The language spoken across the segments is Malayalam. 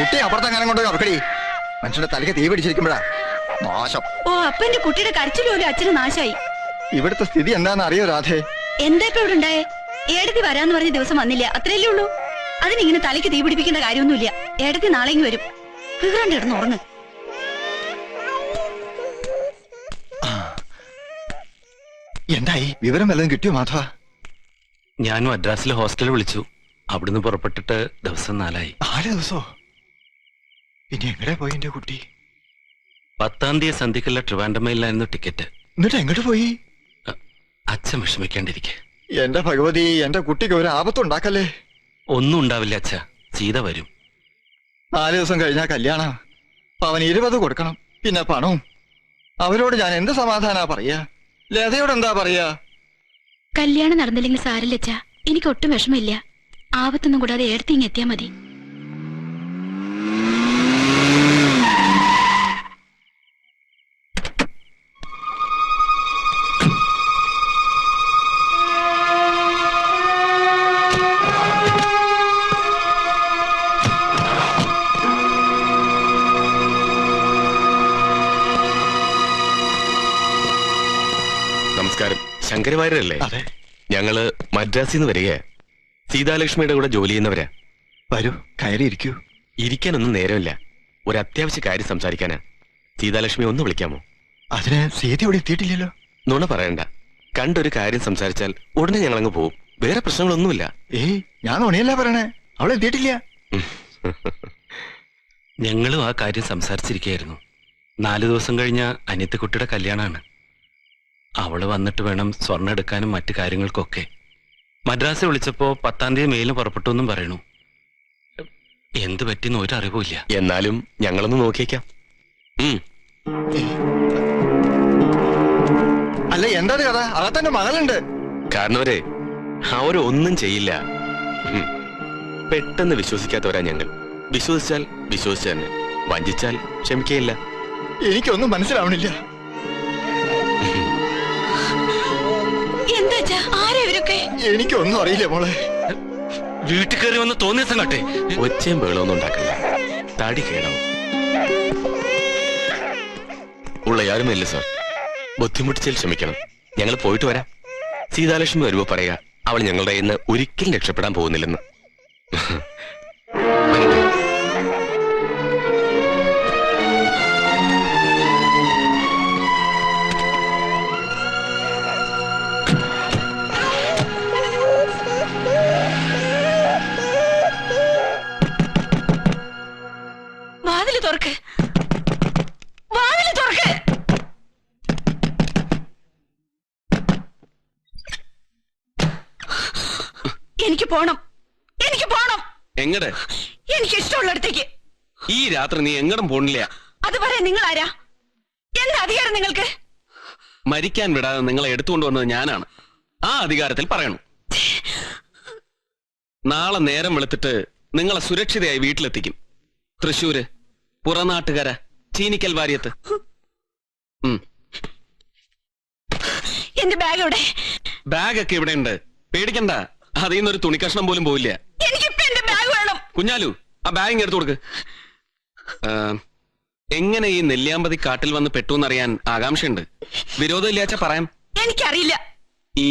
കുട്ടിയെ അപ്പുറത്തെങ്ങാനും കൊണ്ട് അവർക്കടി. മനുഷ്യന്റെ തലയ്ക്ക് തീ പിടിച്ചിരിക്കുമ്പോഴാ നാശം. ഓ, അപ്പന്റെ കുട്ടിയുടെ കരച്ചിലും അച്ഛന് നാശായി. ഇവിടുത്തെ സ്ഥിതി എന്താണെന്ന് അറിയോ രാധേ? എന്താ ഇപ്പൊ ഇവിടെ ഉണ്ടായേ? ഏടത്തി വരാന്ന് പറഞ്ഞ ദിവസം വന്നില്ല, അത്രയല്ലേ ഉള്ളൂ. അതിനിങ്ങനെ തലയ്ക്ക് തീ പിടിപ്പിക്കേണ്ട കാര്യമൊന്നുമില്ല. ഏടത്തി നാളെയും വരും. കീറാണ്ട് കിടന്ന് ഉറങ്ങ്. എന്തായി? വിവരം വല്ലതും കിട്ടിയോ മാധവ? ഞാൻ മദ്രാസിലെ ഹോസ്റ്റലിൽ വിളിച്ചു. അവിടുന്ന് പുറപ്പെട്ടിട്ട് ദിവസം 4 ആയി. 4 ദിവസോ? പിന്നെ എങ്ങടെ പോയി എന്റെ കുട്ടി? 10-ാം തീയതി സന്ധ്യക്കുള്ള ട്രിവാൻഡ്രമയിലായിരുന്നു ടിക്കറ്റ്. എന്നിട്ട് എങ്ങോട്ട് പോയി? അച്ഛൻ വിഷമിക്കാണ്ടിരിക്കെ. എന്റെ ഭഗവതി, എന്റെ കുട്ടിക്ക് ഒരു ആപത്തുണ്ടാക്കല്ലേ. ഒന്നും ഉണ്ടാവില്ല അച്ഛ, സീത വരും. 4 ദിവസം കഴിഞ്ഞാ കല്യാണം. അവൻ 20 കൊടുക്കണം, പിന്നെ പണവും. അവരോട് ഞാൻ എന്ത് സമാധാനാ പറയാ? ലതയോട് എന്താ പറയാ? കല്യാണം നടന്നില്ലെങ്കിൽ സാരല്ല അച്ഛാ, എനിക്ക് ഒട്ടും വിഷമില്ല. ആപത്തൊന്നും കൂടാതെ ഏടത്തി ഇങ്ങ് എത്തിയാ മതി. നമസ്കാരം. ശങ്കരവാര്യരല്ലേ? അതെ. ഞങ്ങള് മദ്രാസിൽ നിന്ന് വരിക. സീതാലക്ഷ്മിയുടെ കൂടെ ജോലി ചെയ്യുന്നവരാ. വരൂ, കയറിയിരിക്കൂ. ഇരിക്കാനൊന്നും നേരമില്ല. ഒരു അത്യാവശ്യ കാര്യം സംസാരിക്കാനാ. സീതാലക്ഷ്മി ഒന്ന് വിളിക്കാമോ? അതിന് സീത ഇവിടെ എത്തിയിട്ടില്ലല്ലോ. നുണ പറയണ്ട. കണ്ടൊരു കാര്യം സംസാരിച്ചാൽ ഉടനെ ഞങ്ങളങ്ങ് പോവും. വേറെ പ്രശ്നങ്ങളൊന്നുമില്ല. ഏയ്, ഞാൻ നുണയല്ല പറയണേ. അവളെ എത്തിയിട്ടില്ല. ഞങ്ങളും ആ കാര്യം സംസാരിച്ചിരിക്കുകയായിരുന്നു. 4 ദിവസം കഴിഞ്ഞ അനിയത്തിക്കുട്ടിയുടെ കല്യാണമാണ്. അവള് വന്നിട്ട് വേണം സ്വർണ്ണം എടുക്കാനും മറ്റു കാര്യങ്ങൾക്കൊക്കെ. മദ്രാസിൽ വിളിച്ചപ്പോ 10-ാം തീയതി മെയിലിന് പുറപ്പെട്ടു എന്നും പറയണു. എന്ത് പറ്റിയെന്ന് ഒരു അറിവുമില്ല. എന്നാലും ഞങ്ങളൊന്ന് നോക്കിയേക്കാം. അല്ല, എന്താ കഥ? അകത്തന്നെ മകളുണ്ട്. കാരണവരെ അവരൊന്നും ചെയ്യില്ല. പെട്ടെന്ന് വിശ്വസിക്കാത്തവരാ ഞങ്ങൾ. വിശ്വസിച്ചാൽ വിശ്വസിച്ച തന്നെ, വഞ്ചിച്ചാൽ ക്ഷമിക്കയില്ല. എനിക്കൊന്നും മനസ്സിലാവണില്ല. എനിക്കൊന്നും അറിയില്ല മോളെ. വീട്ടിൽ കയറി വന്ന് തോന്നിയ ദിവസം കാട്ടെ. ഒച്ചയും ബഹളമൊന്നും ഉണ്ടാക്കണ്ട. തടി കേടാവും. ഉള്ള യാരുമില്ല സാർ. ബുദ്ധിമുട്ടിച്ചാൽ ക്ഷമിക്കണം. ഞങ്ങൾ പോയിട്ട് വരാം. സീതാലക്ഷ്മി വരുമ്പോ പറയാ അവൾ ഞങ്ങളുടെ കയ്യിൽ നിന്ന് ഒരിക്കലും രക്ഷപ്പെടാൻ പോകുന്നില്ലെന്ന്. എനിക്ക് പോണം. എങ്ങടെ? എനിക്ക് ഇഷ്ടമുള്ളിടത്തേക്ക്. ഈ രാത്രി നീ എങ്ങടും പോണില്ല. അത് പറയാൻ നിങ്ങൾ ആരാ? എന്താ അധികാരം നിങ്ങൾക്ക്? മരിക്കാൻ വിടാതെ നിങ്ങളെ എടുത്തുകൊണ്ടുവന്നത് ഞാനാണ്. ആ അധികാരത്തിൽ പറയണം. നാളെ നേരം വെളുത്തിട്ട് നിങ്ങളെ സുരക്ഷിതയായി വീട്ടിലെത്തിക്കും. തൃശ്ശൂര്, പുറനാട്ടുകര, ചീനിക്കൽ വാര്യത്ത്. എന്റെ ബാഗ് എവിടെ? ബാഗൊക്കെ ഇവിടെ ഉണ്ട്, പേടിക്കണ്ട. അതിൽ നിന്നൊരു തുണിക്കഷ്ണം പോലും പോവില്ല. എനിക്കിപ്പോ എന്റെ ബാഗ് വേണം. കുഞ്ഞാലു, ആ ബാഗ് എടുത്തു കൊടുക്ക്. എങ്ങനെ ഈ നെല്ലിയാമ്പതി കാട്ടിൽ വന്ന് പെട്ടുവെന്നറിയാൻ ആകാംക്ഷയുണ്ട്. വിരോധമില്ലാച്ച പറയാം. എനിക്കറിയില്ല. ഈ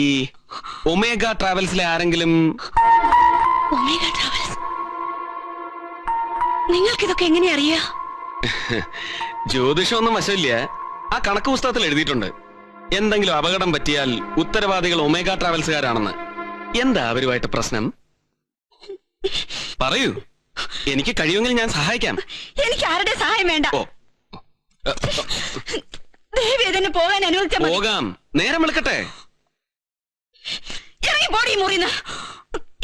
ഒമേഗ ട്രാവൽസിലെ ആരെങ്കിലും? Omega travels? നിങ്ങൾക്കിതൊക്കെ എങ്ങനെ അറിയാ? ജ്യോതിഷമൊന്നും വശമില്ല. ആ കണക്ക് പുസ്തകത്തിൽ എഴുതിയിട്ടുണ്ട്. എന്തെങ്കിലും അപകടം പറ്റിയാൽ ഉത്തരവാദികൾ ഒമേഗ ട്രാവൽസുകാരാണെന്ന്. എന്താ അവരുമായിട്ട് പ്രശ്നം? പറയൂ, എനിക്ക് കഴിയുമെങ്കിൽ ഞാൻ സഹായിക്കാം. എനിക്ക് ആരുടെ സഹായം വേണ്ട. ദേവേദന് പോകാൻ അനുവദിച്ചാൽ മതി. പോകാം, നേരം വിളിക്കട്ടെ. ഇറങ്ങി പോടി മുറിന്ന്.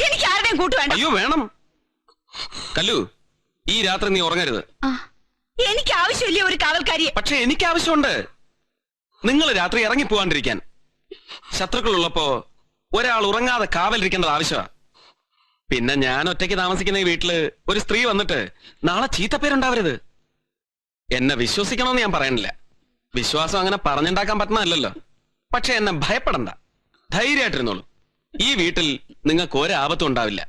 എനിക്ക് ആരുടെയും കൂട്ട് വേണ്ട. അയ്യോ വേണം. കല്ലു, ഈ രാത്രി നീ ഉറങ്ങരുത്. എനിക്ക് ആവശ്യമില്ല ഒരു കാവൽക്കാരിയെ. പക്ഷെ എനിക്ക് ആവശ്യമുണ്ട്. നിങ്ങൾ രാത്രി ഇറങ്ങി പോകാണ്ടിരിക്കാൻ. ശത്രുക്കളുള്ളപ്പോ ഒരാൾ ഉറങ്ങാതെ കാവലിരിക്കേണ്ടത് ആവശ്യമാണ്. പിന്നെ ഞാൻ ഒറ്റയ്ക്ക് താമസിക്കുന്ന ഈ വീട്ടില് ഒരു സ്ത്രീ വന്നിട്ട് നാളെ ചീത്തപ്പേരുണ്ടാവരുത്. എന്നെ വിശ്വസിക്കണമെന്ന് ഞാൻ പറയണില്ല. വിശ്വാസം അങ്ങനെ പറഞ്ഞുണ്ടാക്കാൻ പറ്റുന്നതല്ലല്ലോ. പക്ഷെ എന്നെ ഭയപ്പെടണ്ട, ധൈര്യമായിട്ടിരുന്നോളൂ. ഈ വീട്ടിൽ നിങ്ങൾക്ക് ഒരാപത്തും ഉണ്ടാവില്ല.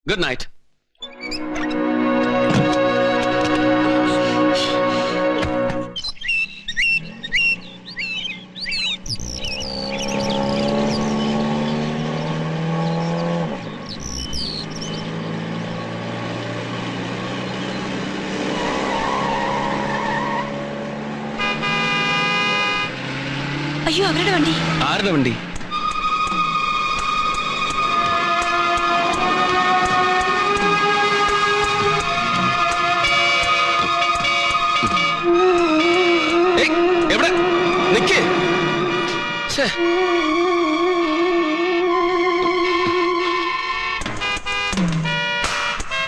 Good night. അയ്യോ അവരുടെ വണ്ടി. ആരുടെ വണ്ടി? എവിടെ നിക്കേ?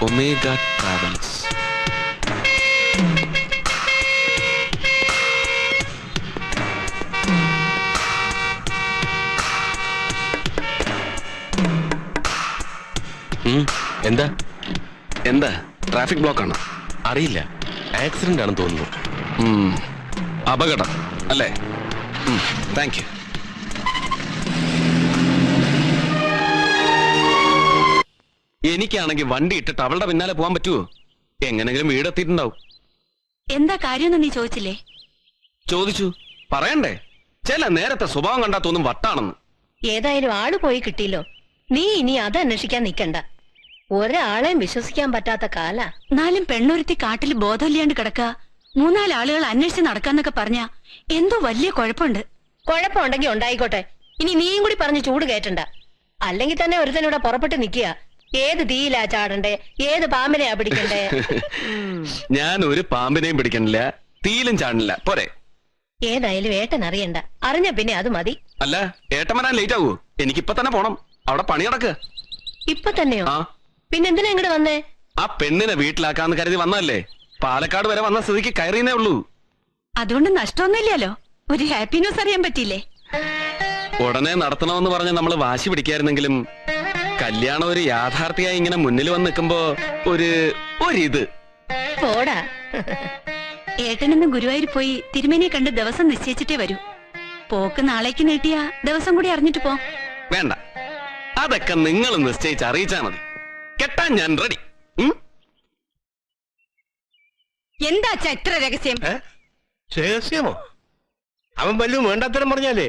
Omega travels. എന്താ എന്താ ട്രാഫിക് ബ്ലോക്ക് ആണോ? അറിയില്ല, ആക്സിഡന്റ് ആണെന്ന് തോന്നുന്നു. അപകടം അല്ലേ? Thank you. എനിക്കാണെങ്കിൽ വണ്ടി ഇട്ടിട്ട് അവളുടെ പിന്നാലെ പോകാൻ പറ്റുമോ? എങ്ങനെങ്കിലും വീടെത്തിയിട്ടുണ്ടാവും. എന്താ കാര്യമെന്ന് നീ ചോദിച്ചില്ലേ? ചോദിച്ചു, പറയണ്ടേ? ചില നേരത്തെ സ്വഭാവം കണ്ടാ തോന്നും വട്ടാണെന്ന്. ഏതായാലും ആള് പോയി കിട്ടിയല്ലോ. നീ ഇനി അത് അന്വേഷിക്കാൻ നിക്കണ്ട. ഒരാളെയും വിശ്വസിക്കാൻ പറ്റാത്ത കാല. എന്നാലും പെണ്ണൊരുത്തി കാട്ടിൽ ബോധമില്ലാണ്ട് കിടക്ക, 3-4 ആളുകൾ അന്വേഷിച്ച് നടക്കാന്നൊക്കെ പറഞ്ഞ എന്തോ വലിയ കുഴപ്പമുണ്ട്. കുഴപ്പമുണ്ടെങ്കിൽ ഉണ്ടായിക്കോട്ടെ. ഇനി നീയും കൂടി പറഞ്ഞ് ചൂട് കയറ്റണ്ട. അല്ലെങ്കിൽ തന്നെ ഒരുത്തനൂടെ പുറപ്പെട്ട് നിക്കുക. ഏത് തീയിലാ ചാടണ്ടേ, ഏത് പാമ്പിനെയാ പിടിക്കണ്ടേ? ഞാൻ ഒരു പാമ്പിനെയും പിടിക്കണില്ല, തീയിലും ചാടില്ല. പോരെ? ഏതായാലും ഏട്ടൻ അറിയണ്ട. അറിഞ്ഞ പിന്നെ അത് മതി. അല്ല, ഏട്ടൻ വരാൻ ലേറ്റ് ആവൂ? എനിക്കിപ്പൊ തന്നെ പോണം. അവിടെ പണി നടക്കുക. ഇപ്പൊ തന്നെയോ? ആ, പിന്നെന്തിനാ ഇങ്ങോട്ട് വന്നേ? ആ പെണ്ണിനെ വീട്ടിലാക്കാന്ന് കരുതി വന്നതല്ലേ. പാലക്കാട് വരെ വന്ന സ്ഥിതിക്ക് കയറിയേ ഉള്ളൂ. അതുകൊണ്ട് നഷ്ടമൊന്നുമില്ലല്ലോ. ഒരു ഹാപ്പി ന്യൂസ് അറിയാൻ പറ്റിയില്ലേ? ഉടനെ നടത്തണമെന്ന് പറഞ്ഞ് നമ്മള് വാശി പിടിക്കായിരുന്നെങ്കിലും കല്യാണം ഒരു യാഥാർത്ഥ്യമായി ഇങ്ങനെ മുന്നിൽ വന്ന് നിൽക്കുമ്പോ ഒരിത്. പോടാ. ഏട്ടനെന്ന് ഗുരുവായൂർ പോയി തിരുമേനിയെ കണ്ട് ദിവസം നിശ്ചയിച്ചിട്ടേ വരൂ. പോക്ക് നാളേക്ക് നീട്ടിയ ദിവസം കൂടി അറിഞ്ഞിട്ട് പോ. വേണ്ട, അതൊക്കെ നിങ്ങൾ നിശ്ചയിച്ച് അറിയിച്ചാ മതി. കെട്ടാൻ ഞാൻ റെഡി. എന്താ അച്ഛാ ഇത്ര രഹസ്യം? രഹസ്യമോ? അവൻ വല്ലതും വേണ്ടാത്തരം പറഞ്ഞാലേ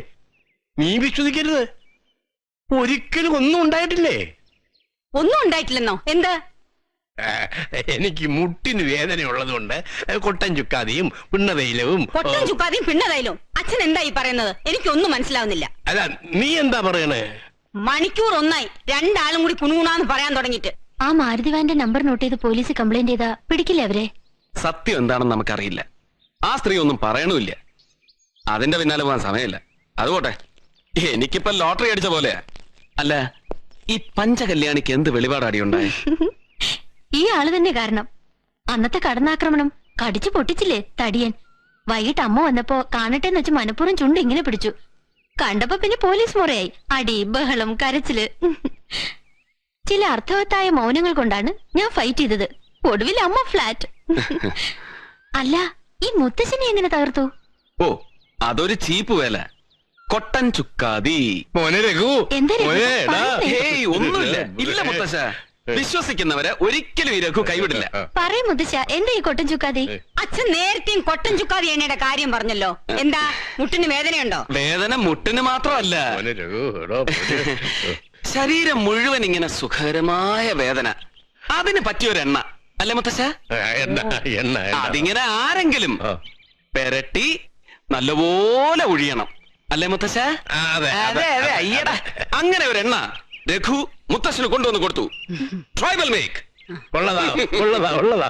നീ വിശ്വസിക്കരുത്. ഒരിക്കലും ഒന്നും ഉണ്ടായിട്ടില്ലേ? ഒന്നും ഉണ്ടായിട്ടില്ലെന്നോ? എന്താ? എനിക്ക് മുട്ടിന് വേദനയുള്ളതുകൊണ്ട് കൊട്ടൻ ചുക്കാതിയും പിണ്ണതൈലവും. പൊട്ടൻ ചുക്കാതിയും പിണ്ണതായാലും അച്ഛൻ എന്താ ഈ പറയുന്നത്? എനിക്കൊന്നും മനസ്സിലാവുന്നില്ല. അല്ല, നീ എന്താ പറയണേ? മണിക്കൂർ ഒന്നായി 2 ആളും കൂടി കുണുകുണാന്ന് പറയാൻ തുടങ്ങിട്ട്. ആ മാരുതി വാന്റെ നമ്പർ നോട്ട് ചെയ്ത് പോലീസ് കംപ്ലൈന്റ് ചെയ്താ പിടിക്കില്ല അവരെ? സത്യം എന്താണെന്ന് നമുക്കറിയില്ല. ആ സ്ത്രീ ഒന്നും പറയണമില്ല. അതിന്റെ പിന്നാലെ പോകാൻ സമയമില്ല. അതുപോട്ടെ, എനിക്കിപ്പോ ലോട്ടറി അടിച്ച പോലെയാ. അല്ല, ഈ പഞ്ചകല്യാണിക്ക് എന്ത് വെളിപാടാടി ഉണ്ടായി? ഈ ആള് തന്നെ കാരണം. അന്നത്തെ കടന്നാക്രമണം കടിച്ചു പൊട്ടിച്ചില്ലേ തടിയൻ. വൈകിട്ട് അമ്മ വന്നപ്പോ കാണട്ടെന്ന് വെച്ച് മനപ്പുറം ചുണ്ട് ഇങ്ങനെ പിടിച്ചു. കണ്ടപ്പോ പിന്നെ പോലീസ് മുറയായി. അടി, ബഹളം, കരച്ചില്. ചില അർത്ഥവത്തായ മൗനങ്ങൾ കൊണ്ടാണ് ഞാൻ ഫൈറ്റ് ചെയ്തത്. ഒടുവിൽ അമ്മ ഫ്ലാറ്റ്. അല്ല, ഈ മുത്തശ്ശനെ എങ്ങനെ തകർത്തു? ഓ, അതൊരു ചീപ്പ് വേല. കൊട്ടൻ ചുക്കാതി. മോനെ രഘു, എന്താ രഘു? മോനെ, ഡാ. പറഞ്ഞേ. ഹേയ്, ഒന്നുമില്ല. ഇല്ല മുത്തശ്ശ, വിശ്വസിക്കുന്നവരെ ഒരിക്കലും ഈ രഘു കൈവിടില്ല. പറയും മുത്തശ്ശ, എന്താ ഈ കൊട്ടൻ ചുക്കാതി? അച്ഛൻ നേരത്തെയും കൊട്ടൻ ചുക്കാതി എണ്ണയുടെ കാര്യം പറഞ്ഞല്ലോ. എന്താ, മുട്ടിന് വേദനയുണ്ടോ? വേദന മുട്ടിന് മാത്രമല്ല, മോനെ രഘു, എടാ മോനെ. ശരീരം മുഴുവൻ ഇങ്ങനെ സുഖകരമായ വേദന. അതിന് പറ്റിയൊരെണ്ണ അല്ലേ മുത്തശ്ശ? എണ്ണ എണ്ണ എണ്ണ. അതിങ്ങനെ ആരെങ്കിലും ആ. പെരട്ടി നല്ലപോലെ ഒഴിയണം അല്ലേ മുത്തശ്ശ? അതെ, അതെ അതെ, അയ്യടാ. അങ്ങനെ ഒരെണ്ണ രഘു മുത്തശ്ശന് കൊണ്ടുവന്ന് കൊടുത്തു. Tribal make. ഉള്ളതാ ഉള്ളതാ ഉള്ളതാ.